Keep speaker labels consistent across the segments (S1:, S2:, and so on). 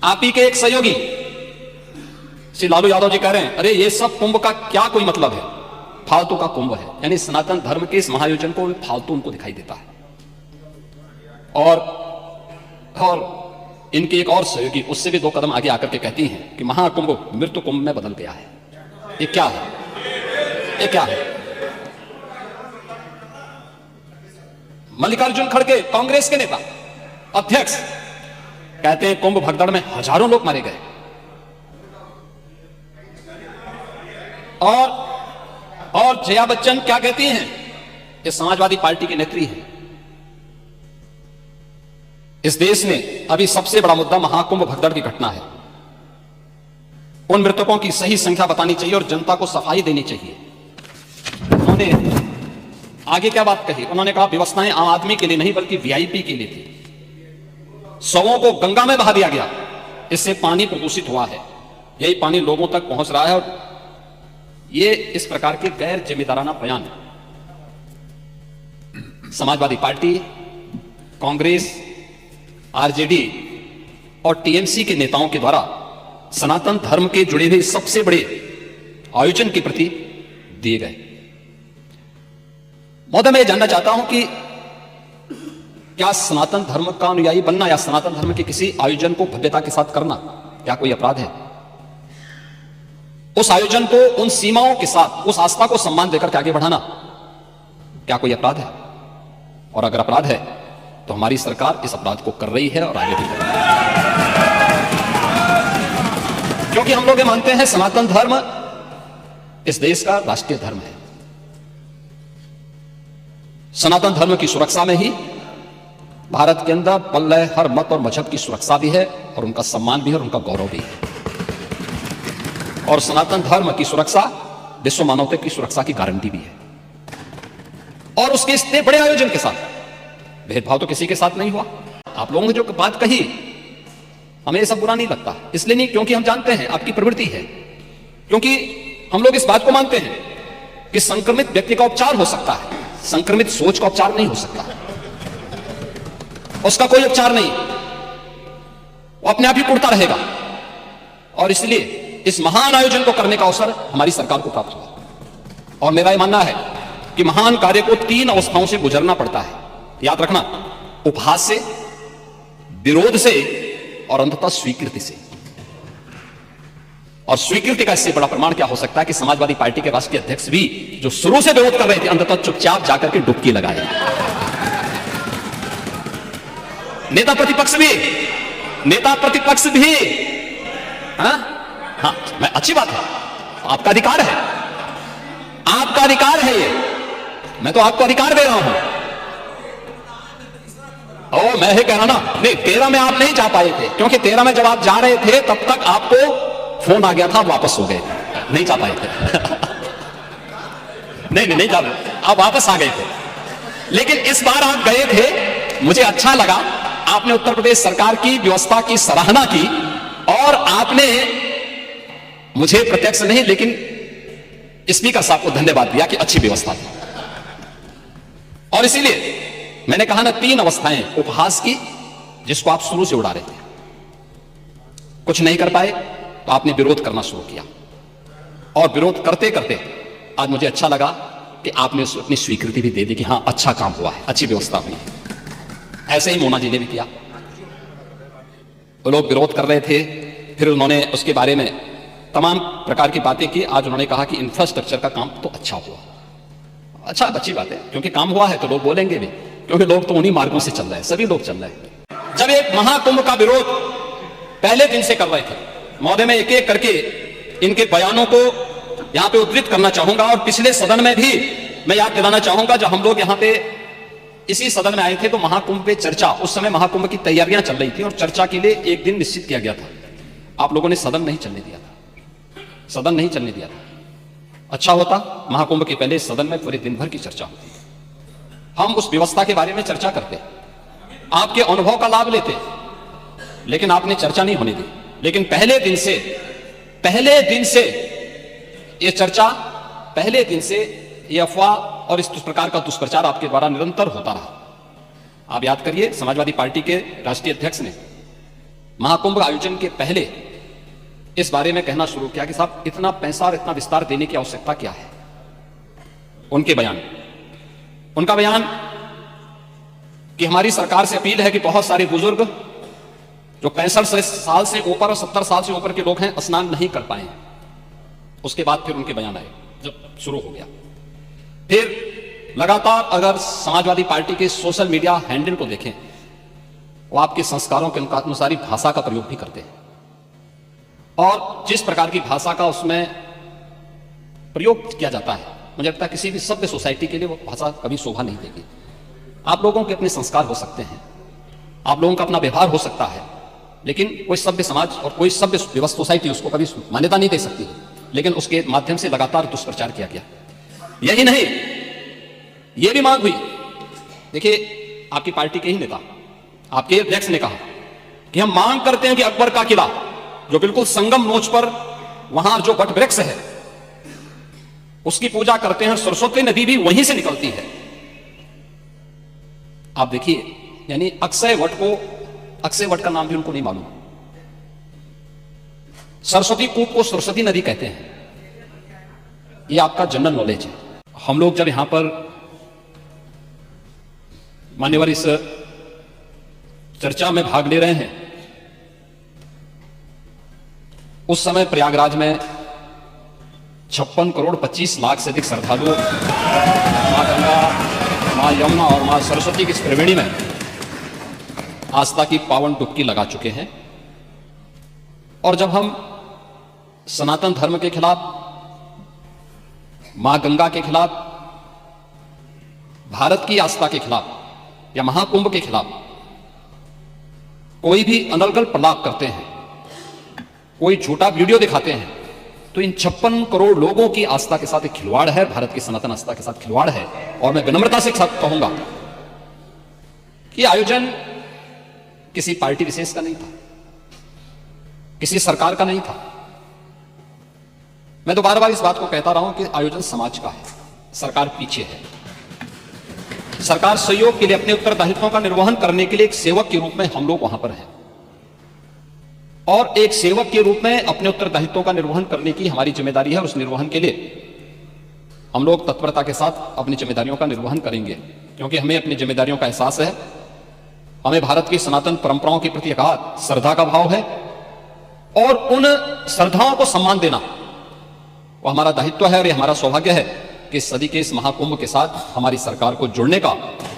S1: आप ही के एक सहयोगी श्री लालू यादव जी कह रहे हैं, अरे ये सब कुंभ का क्या कोई मतलब है, फालतू का कुंभ है। यानी सनातन धर्म के इस महायोजन को फालतू उनको दिखाई देता है। और इनकी एक और सहयोगी उससे भी 2 कदम आगे आकर के कहती हैं कि महाकुंभ मृत्यु कुंभ में बदल गया है। ये क्या है? ये क्या है? मल्लिकार्जुन खड़गे कांग्रेस के नेता अध्यक्ष कहते हैं कुंभ भगदड़ में हजारों लोग मारे गए। और जया बच्चन क्या कहती हैं? ये समाजवादी पार्टी की नेत्री है। इस देश में अभी सबसे बड़ा मुद्दा महाकुंभ भगदड़ की घटना है। उन मृतकों की सही संख्या बतानी चाहिए और जनता को सफाई देनी चाहिए। उन्होंने आगे क्या बात कही? उन्होंने कहा व्यवस्थाएं आम आदमी के लिए नहीं बल्कि वीआईपी के लिए थी। शवों को गंगा में बहा दिया गया, इससे पानी प्रदूषित हुआ है। यही पानी लोगों तक पहुंच रहा है। और ये इस प्रकार के गैर जिम्मेदाराना बयान समाजवादी पार्टी, कांग्रेस, आरजेडी और टीएमसी के नेताओं के द्वारा सनातन धर्म के जुड़े हुए सबसे बड़े आयोजन के प्रति दिए गए। महोदय, मैं जानना चाहता हूं कि क्या सनातन धर्म का अनुयायी बनना या सनातन धर्म के किसी आयोजन को भव्यता के साथ करना क्या कोई अपराध है? उस आयोजन को उन सीमाओं के साथ, उस आस्था को सम्मान देकर के आगे बढ़ाना क्या कोई अपराध है? और अगर अपराध है तो हमारी सरकार इस अपराध को कर रही है और आगे भी कर रही है। क्योंकि हम लोग ये मानते हैं सनातन धर्म इस देश का राष्ट्रीय धर्म है। सनातन धर्म की सुरक्षा में ही भारत के अंदर पल रहे हर मत और मजहब की सुरक्षा भी है और उनका सम्मान भी है और उनका गौरव भी है। और सनातन धर्म की सुरक्षा विश्व मानवता की सुरक्षा की गारंटी भी है। और उसके इतने बड़े आयोजन के साथ भेदभाव तो किसी के साथ नहीं हुआ। आप लोगों ने जो बात कही, हमें ये सब बुरा नहीं लगता। इसलिए नहीं क्योंकि हम जानते हैं आपकी प्रवृत्ति है, क्योंकि हम लोग इस बात को मानते हैं कि संक्रमित व्यक्ति का उपचार हो सकता है, संक्रमित सोच का उपचार नहीं हो सकता। उसका कोई उपचार नहीं, वो अपने आप ही उड़ता रहेगा। और इसलिए इस महान आयोजन को करने का अवसर हमारी सरकार को प्राप्त हुआ। और मेरा यह मानना है कि महान कार्य को 3 अवस्थाओं से गुजरना पड़ता है। याद रखना, उपहास से, विरोध से और अंततः स्वीकृति से। और स्वीकृति का इससे बड़ा प्रमाण क्या हो सकता है कि समाजवादी पार्टी के राष्ट्रीय अध्यक्ष भी जो शुरू से विरोध कर रहे थे अंततः चुपचाप जाकर के डुबकी लगाए। नेता प्रतिपक्ष भी हाँ, मैं अच्छी बात है, आपका अधिकार है, आपका अधिकार है ये। मैं तो आपको अधिकार दे रहा हूं। ओ, मैं ही कह रहा ना, नहीं 13 में आप नहीं जा पाए थे, क्योंकि 13 में जब आप जा रहे थे तब तक आपको फोन आ गया था, आप वापस हो गए, नहीं जा पाए थे। नहीं जा पाए, आप वापस आ गए थे। लेकिन इस बार आप गए थे, मुझे अच्छा लगा। आपने उत्तर प्रदेश सरकार की व्यवस्था की सराहना की और आपने मुझे प्रत्यक्ष नहीं लेकिन स्पीकर साहब को धन्यवाद दिया कि अच्छी व्यवस्था थी। और इसीलिए मैंने कहा ना, 3 अवस्थाएं उपहास की, जिसको आप शुरू से उड़ा रहे थे, कुछ नहीं कर पाए तो आपने विरोध करना शुरू किया। और विरोध करते करते आज मुझे अच्छा लगा कि आपने अपनी स्वीकृति भी दे दी कि हां अच्छा काम हुआ है, अच्छी व्यवस्था हुई है। ऐसे ही मोना जी ने भी किया। वो लोग विरोध कर रहे थे, फिर उन्होंने उसके बारे में तमाम प्रकार की बातें की। आज उन्होंने कहा कि इंफ्रास्ट्रक्चर का काम तो अच्छा हुआ। अच्छा, अच्छी बात है, क्योंकि काम हुआ है तो लोग बोलेंगे भी, क्योंकि लोग तो उन्हीं मार्गों से चल रहे हैं, सभी लोग चल रहे हैं। जब एक महाकुंभ का विरोध पहले दिन से कर रहे थे, महोदय मैं एक एक करके इनके बयानों को यहां पे उद्धृत करना चाहूंगा। और पिछले सदन में भी मैं याद दिलाना चाहूंगा, जब हम लोग यहां पे इसी सदन में आए थे तो महाकुंभ पे चर्चा, उस समय महाकुंभ की तैयारियां चल रही थी और चर्चा के लिए एक दिन निश्चित किया गया था। आप लोगों ने सदन नहीं चलने दिया था, सदन नहीं चलने दिया था। अच्छा होता महाकुंभ के पहले सदन में पूरे दिन भर की चर्चा होती, हम उस व्यवस्था के बारे में चर्चा करते, आपके अनुभव का लाभ लेते, लेकिन आपने चर्चा नहीं होने दी। लेकिन पहले दिन से यह चर्चा, पहले दिन से यह अफवाह और इस प्रकार का दुष्प्रचार आपके द्वारा निरंतर होता रहा। आप याद करिए, समाजवादी पार्टी के राष्ट्रीय अध्यक्ष ने महाकुंभ आयोजन के पहले इस बारे में कहना शुरू किया कि साहब इतना पैसा और इतना विस्तार देने की आवश्यकता क्या है। उनका बयान कि हमारी सरकार से अपील है कि बहुत सारे बुजुर्ग जो 65 साल से ऊपर और 70 साल से ऊपर के लोग हैं स्नान नहीं कर पाए। उसके बाद फिर उनके बयान आए जब शुरू हो गया। फिर लगातार अगर समाजवादी पार्टी के सोशल मीडिया हैंडल को देखें, वो आपके संस्कारों के अनुसार ही भाषा का प्रयोग भी करते हैं, और जिस प्रकार की भाषा का उसमें प्रयोग किया जाता है, मुझे लगता है किसी भी सभ्य सोसाइटी के लिए वो भाषा कभी शोभा नहीं देगी। आप लोगों के अपने संस्कार हो सकते हैं, आप लोगों का अपना व्यवहार हो सकता है, लेकिन कोई सभ्य समाज और कोई सभ्य व्यवस्था सोसाइटी उसको कभी मान्यता नहीं दे सकती है। लेकिन उसके माध्यम से लगातार दुष्प्रचार किया गया। यही नहीं, यह भी मांग हुई। देखिए, आपकी पार्टी के ही नेता, आपके अध्यक्ष ने कहा कि हम मांग करते हैं कि अकबर का किला जो बिल्कुल संगम नोच पर वहां जो वट वृक्ष है उसकी पूजा करते हैं, सरस्वती नदी भी वहीं से निकलती है। आप देखिए, यानी अक्षय वट का नाम भी उनको नहीं मालूम। सरस्वती कूप को सरस्वती नदी कहते हैं। ये आपका जनरल नॉलेज है। हम लोग जब यहां पर मान्यवर इस चर्चा में भाग ले रहे हैं, उस समय प्रयागराज में 56 करोड़ 25 लाख से अधिक श्रद्धालु मां गंगा, मां यमुना और मां सरस्वती की इस त्रिवेणी में आस्था की पावन डुबकी लगा चुके हैं। और जब हम सनातन धर्म के खिलाफ, मां गंगा के खिलाफ, भारत की आस्था के खिलाफ या महाकुंभ के खिलाफ कोई भी अनर्गल प्रलाप करते हैं, कोई झूठा वीडियो दिखाते हैं, तो इन 56 करोड़ लोगों की आस्था के साथ एक खिलवाड़ है, भारत की सनातन आस्था के साथ खिलवाड़ है। और मैं विनम्रता से कहूंगा कि आयोजन किसी पार्टी विशेष का नहीं था, किसी सरकार का नहीं था। मैं तो बार बार इस बात को कहता रहा हूं कि आयोजन समाज का है, सरकार पीछे है। सरकार सहयोग के लिए, अपने उत्तरदायित्वों का निर्वहन करने के लिए एक सेवक के रूप में हम लोग वहां पर हैं, और एक सेवक के रूप में अपने उत्तरदायित्वों का निर्वहन करने की हमारी जिम्मेदारी है। और उस निर्वहन के लिए हम लोग तत्परता के साथ अपनी जिम्मेदारियों का निर्वहन करेंगे, क्योंकि हमें अपनी जिम्मेदारियों का एहसास है। हमें भारत की सनातन परंपराओं के प्रति अगाध श्रद्धा का भाव है, और उन श्रद्धाओं को सम्मान देना वो हमारा दायित्व है। और ये हमारा सौभाग्य है कि सदी के इस महाकुंभ के साथ हमारी सरकार को जुड़ने का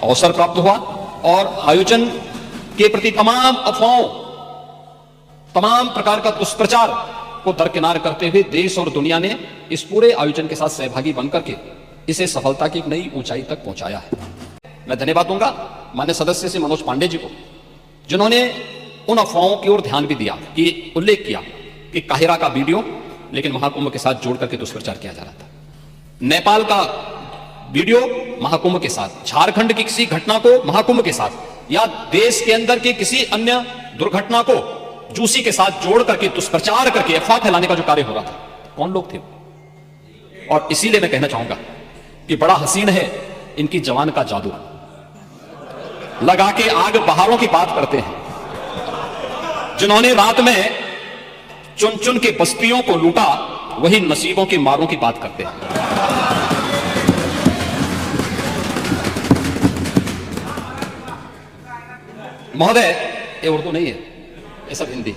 S1: अवसर प्राप्त हुआ, और आयोजन के प्रति तमाम अफवाहों, तमाम प्रकार का दुष्प्रचार को दरकिनार करते हुए देश और दुनिया ने इस पूरे आयोजन के साथ सहभागी बनकर के इसे सफलता की एक नई ऊंचाई तक पहुंचाया है। मैं धन्यवाद दूंगा माननीय सदस्य श्री मनोज पांडे जी को, जिन्होंने उन अफवाहों की ओर ध्यान भी दिया, कि उल्लेख किया कि काहिरा का वीडियो लेकिन महाकुंभ के साथ जोड़ करके दुष्प्रचार किया जा रहा था, नेपाल का वीडियो महाकुंभ के साथ, झारखंड की किसी घटना को महाकुंभ के साथ, या देश के अंदर के किसी अन्य दुर्घटना को जूसी के साथ जोड़ करके दुष्प्रचार करके अफवाह फैलाने का जो कार्य हो रहा था, कौन लोग थे? और इसीलिए मैं कहना चाहूंगा कि बड़ा हसीन है इनकी जवान का जादू। लगा के आग बहारों की बात करते हैं, जिन्होंने रात में चुन चुन के बस्तियों को लूटा, वही नसीबों के मारों की बात करते हैं। महोदय, ये उर्दू नहीं है, ये सब हिंदी।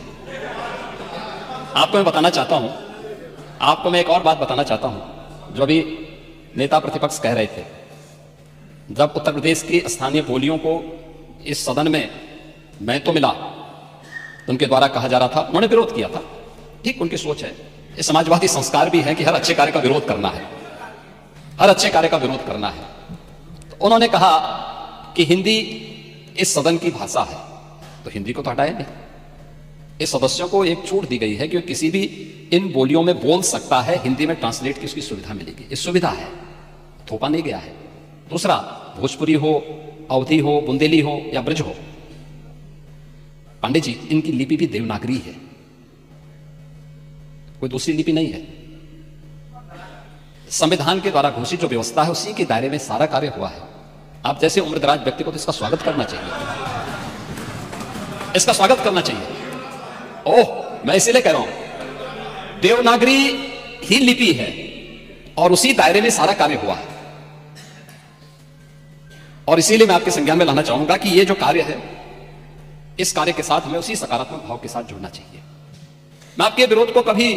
S1: आपको मैं बताना चाहता हूं, आपको मैं एक और बात बताना चाहता हूं, जो अभी नेता प्रतिपक्ष कह रहे थे। जब उत्तर प्रदेश की स्थानीय बोलियों को इस सदन में मैं तो मिला, तो उनके द्वारा कहा जा रहा था, उन्होंने विरोध किया था। ठीक, उनकी सोच है, ये समाजवादी संस्कार भी है कि हर अच्छे कार्य का विरोध करना है, हर अच्छे कार्य का विरोध करना है। तो उन्होंने कहा कि हिंदी इस सदन की भाषा है, तो हिंदी को तो हटाया नहीं। इस सदस्यों को एक छूट दी गई है कि किसी भी इन बोलियों में बोल सकता है, हिंदी में ट्रांसलेट की उसकी सुविधा मिलेगी। इस सुविधा है, थोपा नहीं गया है। दूसरा, भोजपुरी हो, अवधी हो, बुंदेली हो या ब्रज हो, पांडे जी, इनकी लिपि भी देवनागरी है, कोई दूसरी लिपि नहीं है। संविधान के द्वारा घोषित जो व्यवस्था है उसी के दायरे में सारा कार्य हुआ है। आप जैसे उम्रदराज व्यक्ति को तो इसका स्वागत करना चाहिए, इसका स्वागत करना चाहिए। ओह, मैं इसीलिए कह रहा हूं देवनागरी ही लिपि है और उसी दायरे में सारा कार्य हुआ है। और इसीलिए मैं आपके संज्ञान में लाना चाहूंगा कि ये जो कार्य है, इस कार्य के साथ हमें उसी सकारात्मक भाव के साथ जुड़ना चाहिए। मैं आपके विरोध को कभी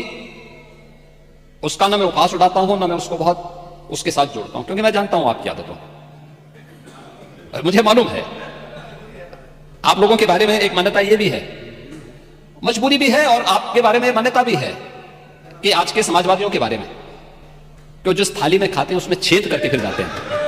S1: उसका ना मैं उपहास उड़ाता हूं, ना मैं उसको बहुत उसके साथ जोड़ता हूं, क्योंकि मैं जानता हूं आपकी आदतों। मुझे मालूम है आप लोगों के बारे में एक मान्यता यह भी है, मजबूरी भी है, और आपके बारे में मान्यता भी है कि आज के समाजवादियों के बारे में, कि जिस थाली में खाते हैं उसमें छेद करके फिर जाते हैं।